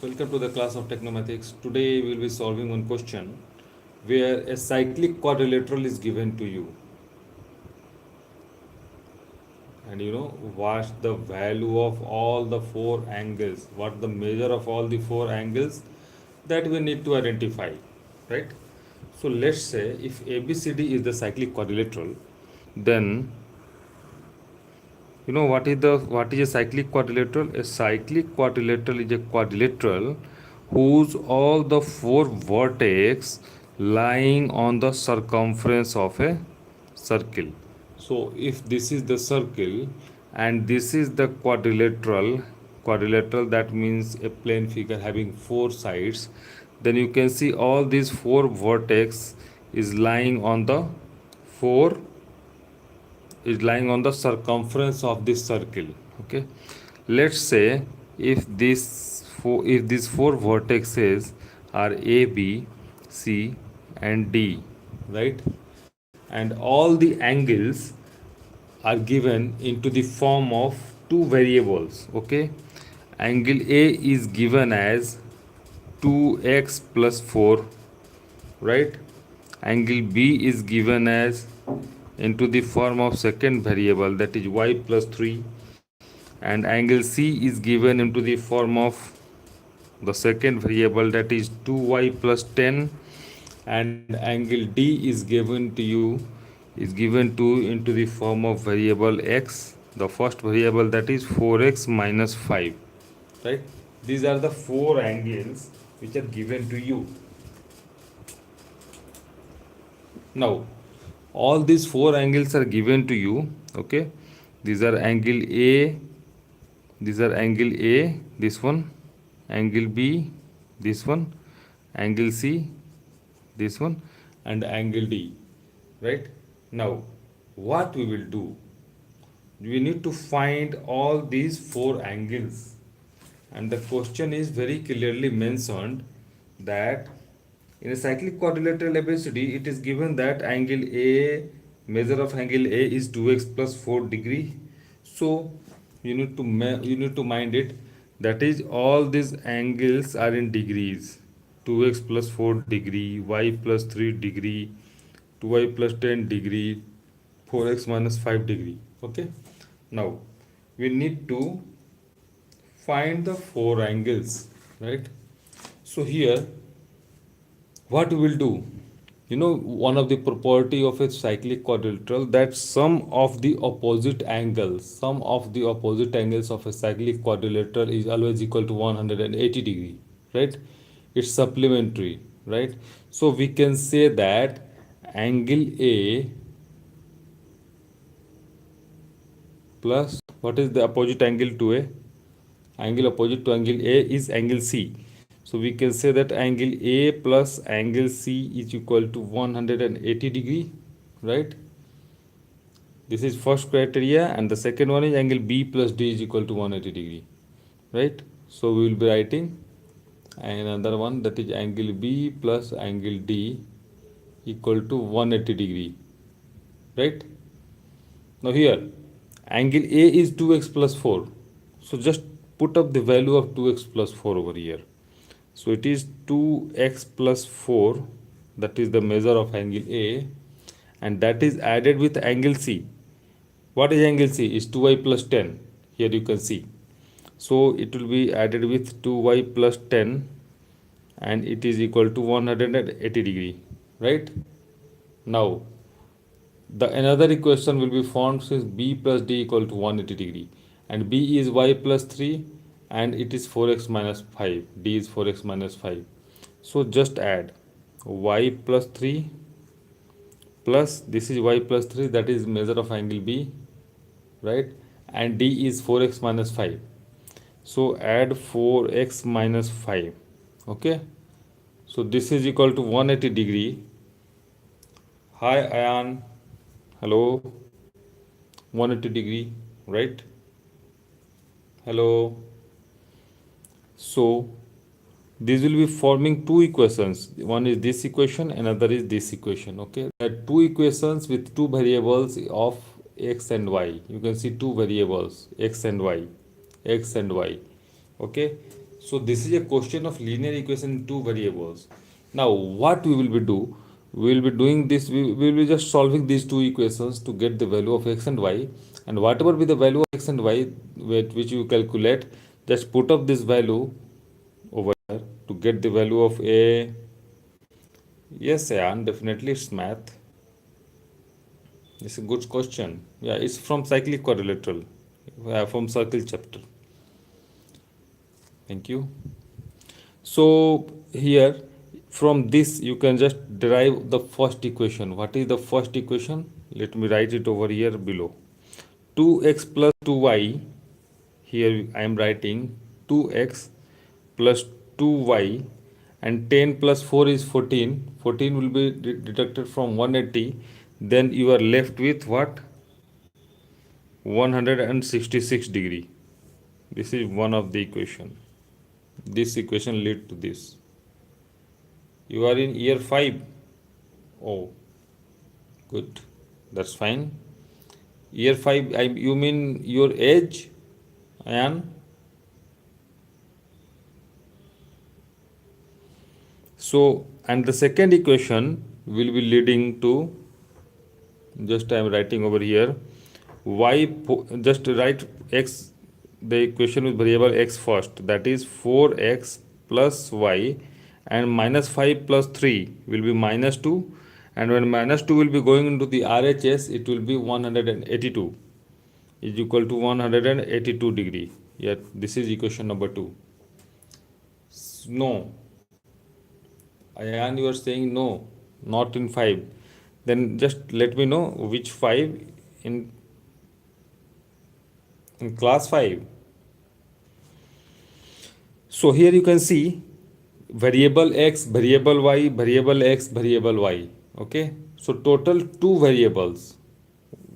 Welcome to the class of Technomathematics. Today we will be solving one question where a cyclic quadrilateral is given to you. And you know what's the value of all the four angles? What the measure of all the four angles that we need to identify, right? So let's say if ABCD is the cyclic quadrilateral, then you know what is a cyclic quadrilateral? A cyclic quadrilateral is a quadrilateral whose all the four vertex lying on the circumference of a circle. So if this is the circle and this is the quadrilateral, that means a plane figure having four sides, then you can see all these four vertex is lying on the four is lying on the circumference of this circle. Okay, let's say if these four vertices are A, B, C and D, right, and all the angles are given into the form of two variables. Okay, angle A is given as 2x plus 4, right? Angle B is given as into the form of second variable, that is y plus 3, and angle C is given into the form of the second variable, that is 2y plus 10, and angle D is given to into the form of variable x, the first variable, that is 4x minus 5, right? These are the four angles which are given to you. Now all these four angles are given to you. Okay, these are angle A, this one, angle B, this one, angle C, this one, and angle D, right? Now what we will do, we need to find all these four angles, and the question is very clearly mentioned that in a cyclic quadrilateral ABCD it is given that angle A, measure of angle A is 2x plus 4 degree. So you need to mind it, that is all these angles are in degrees: 2x plus 4 degree, y plus 3 degree, 2y plus 10 degree, 4x minus 5 degree. Okay, now we need to find the four angles, right? So here what we will do, you know, one of the property of a cyclic quadrilateral, that sum of the opposite angles of a cyclic quadrilateral is always equal to 180 degree, right? It's supplementary, right? So we can say that angle A plus, what is the opposite angle to A? Angle opposite to angle A is angle C. So we can say that angle A plus angle C is equal to 180 degree, right? This is first criteria, and the second one is angle B plus D is equal to 180 degree, right? So we will be writing another one, that is angle B plus angle D equal to 180 degree, right? Now here angle A is 2x plus 4, so just put up the value of 2x plus 4 over here. So it is 2x plus 4, that is the measure of angle A, and that is added with angle C. What is angle C? Is 2y plus 10. Here you can see. So it will be added with 2y plus 10, and it is equal to 180 degree, right? Now the another equation will be formed since B plus D equal to 180 degree, and B is y plus 3 and it is 4x minus 5, D is 4x minus 5. So just add y plus 3 plus this is y plus 3, that is measure of angle B, right? And D is 4x minus 5. So add 4x minus 5. Okay, so this is equal to 180 degree. Hi Ayan, hello, 180 degree, right? Hello. So these will be forming two equations. One is this equation, another is this equation. Okay, there are two equations with two variables of x and y. You can see two variables, x and y, x and y. Okay, So this is a question of linear equation in two variables. Now what we will be do? We will be doing this, we will be just solving these two equations to get the value of x and y, and whatever be the value of x and y with which you calculate, just put up this value over here to get the value of a. Yes, Ayan, definitely it's math. It's a good question. Yeah, it's from cyclic quadrilateral, from circle chapter. Thank you. So here from this you can just derive the first equation. What is the first equation? Let me write it over here below. 2x plus 2y, here I am writing 2x plus 2y, and 10 plus 4 is 14. 14 will be deducted from 180. Then you are left with what? 166 degree. This is one of the equation. This equation lead to this. You are in year 5. Oh, good. That's fine. Year 5, you mean your age, Ayan? So, and the second equation will be leading to, just I am writing over here, y, just write x, the equation with variable x first, that is 4x plus y, and minus 5 plus 3 will be minus 2, and when minus 2 will be going into the RHS, it will be 182 is equal to 182 degree. Yeah, this is equation number 2. No, and you are saying no, not in 5. Then just let me know which 5 in class 5. So here you can see variable x, variable y, variable x, variable y. Okay, so total two variables.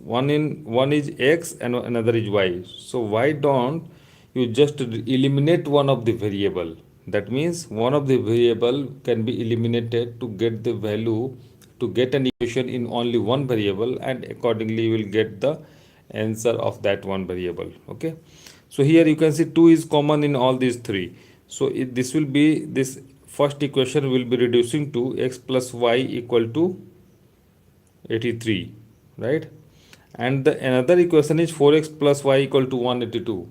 One is x and another is y. So why don't you just eliminate one of the variable? That means one of the variable can be eliminated to get the value, to get an equation in only one variable, and accordingly you will get the answer of that one variable. Okay, so here you can see 2 is common in all these three. So this will be, this first equation will be reducing to x plus y equal to 83, right? And the another equation is 4x plus y equal to 182.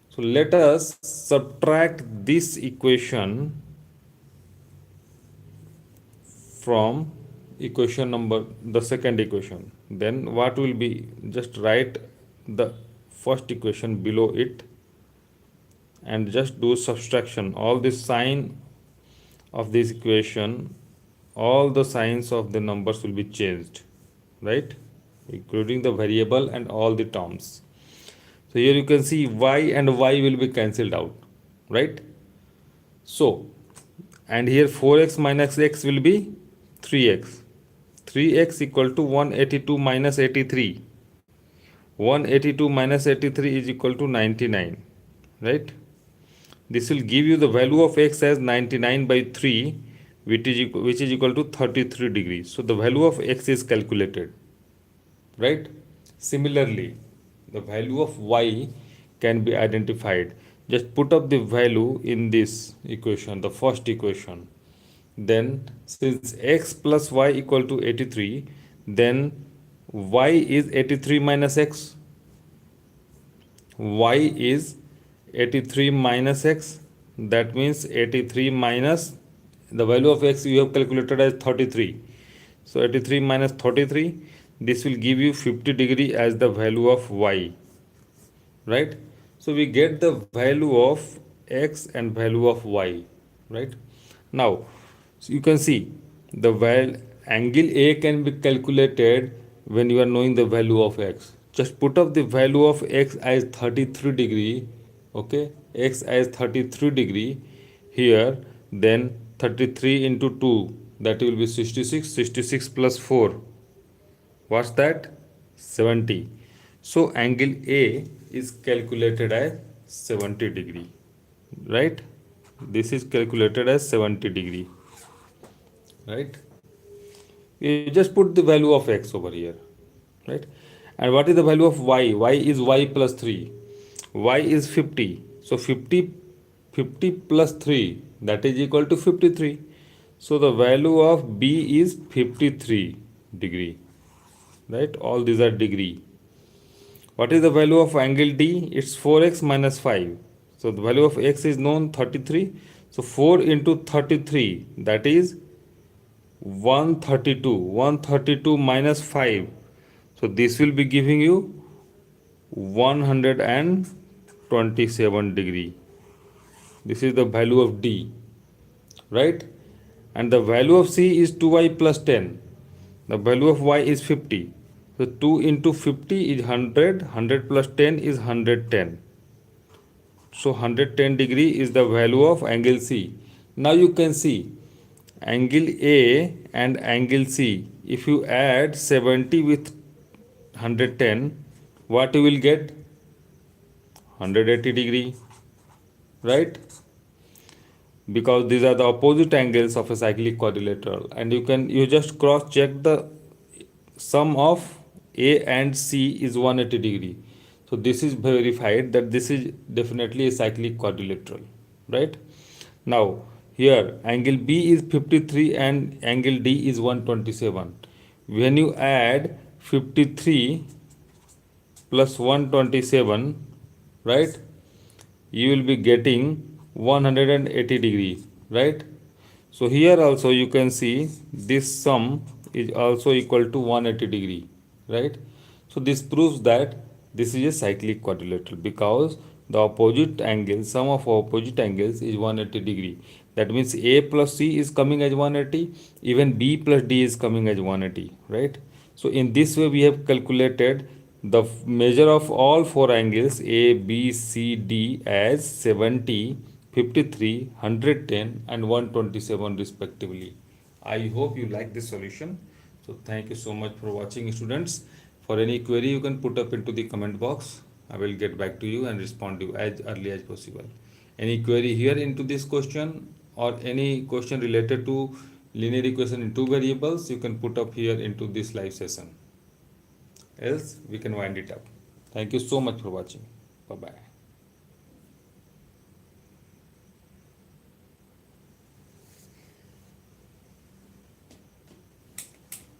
So let us subtract this equation from equation number, the second equation. Then what will be, just write the first equation below it and just do subtraction. All the sign of this equation, all the signs of the numbers will be changed, right, including the variable and all the terms. So here you can see y and y will be cancelled out, right? So, and here 4x minus x will be 3x. 3x equal to 182 minus 83. 182 minus 83 is equal to 99, right? This will give you the value of x as 99 by 3, which is equal to 33 degrees. So the value of x is calculated, right? Similarly, the value of y can be identified. Just put up the value in this equation, the first equation. Then since x plus y equal to 83, then y is 83 minus x. Y is 83 minus x. That means 83 minus the value of x you have calculated as 33. So 83 minus 33, this will give you 50 degree as the value of y, right? So we get the value of x and value of y, right? Now so you can see the angle A can be calculated when you are knowing the value of x. Just put up the value of x as 33 degree, okay, x as 33 degree here, then 33 into 2, that will be 66. 66 plus 4, what's that? 70. So angle A is calculated as 70 degree, right? This is calculated as 70 degree, right? You just put the value of x over here, right? And what is the value of y? Y is y plus 3. Y is 50. So 50 50 plus 3, that is equal to 53. So the value of B is 53 degree, right? All these are degree. What is the value of angle D? It's 4x minus 5. So the value of x is known, 33. So 4 into 33, that is 132. 132 minus 5. So this will be giving you 127 degree. This is the value of D, right? And the value of C is 2y plus 10. The value of y is 50. So 2 into 50 is 100. 100 plus 10 is 110. So 110 degree is the value of angle C. Now you can see angle A and angle C. If you add 70 with 110, what you will get? 180 degree, right? Because these are the opposite angles of a cyclic quadrilateral, and you just cross check the sum of A and C is 180 degree. So this is verified that this is definitely a cyclic quadrilateral, right? Now here angle B is 53 and angle D is 127. When you add 53 plus 127, right, you will be getting 180 degree, right? So here also you can see this sum is also equal to 180 degree, right? So this proves that this is a cyclic quadrilateral because the opposite angle, sum of opposite angles is 180 degree. That means A plus C is coming as 180, even B plus D is coming as 180, right? So in this way we have calculated the measure of all four angles A, B, C, D as 70, 53, 110 and 127 respectively. I hope you like this solution. So thank you so much for watching, students. For any query you can put up into the comment box. I will get back to you and respond to you as early as possible. Any query here into this question or any question related to linear equation in two variables, you can put up here into this live session. Else we can wind it up. Thank you so much for watching. Bye bye.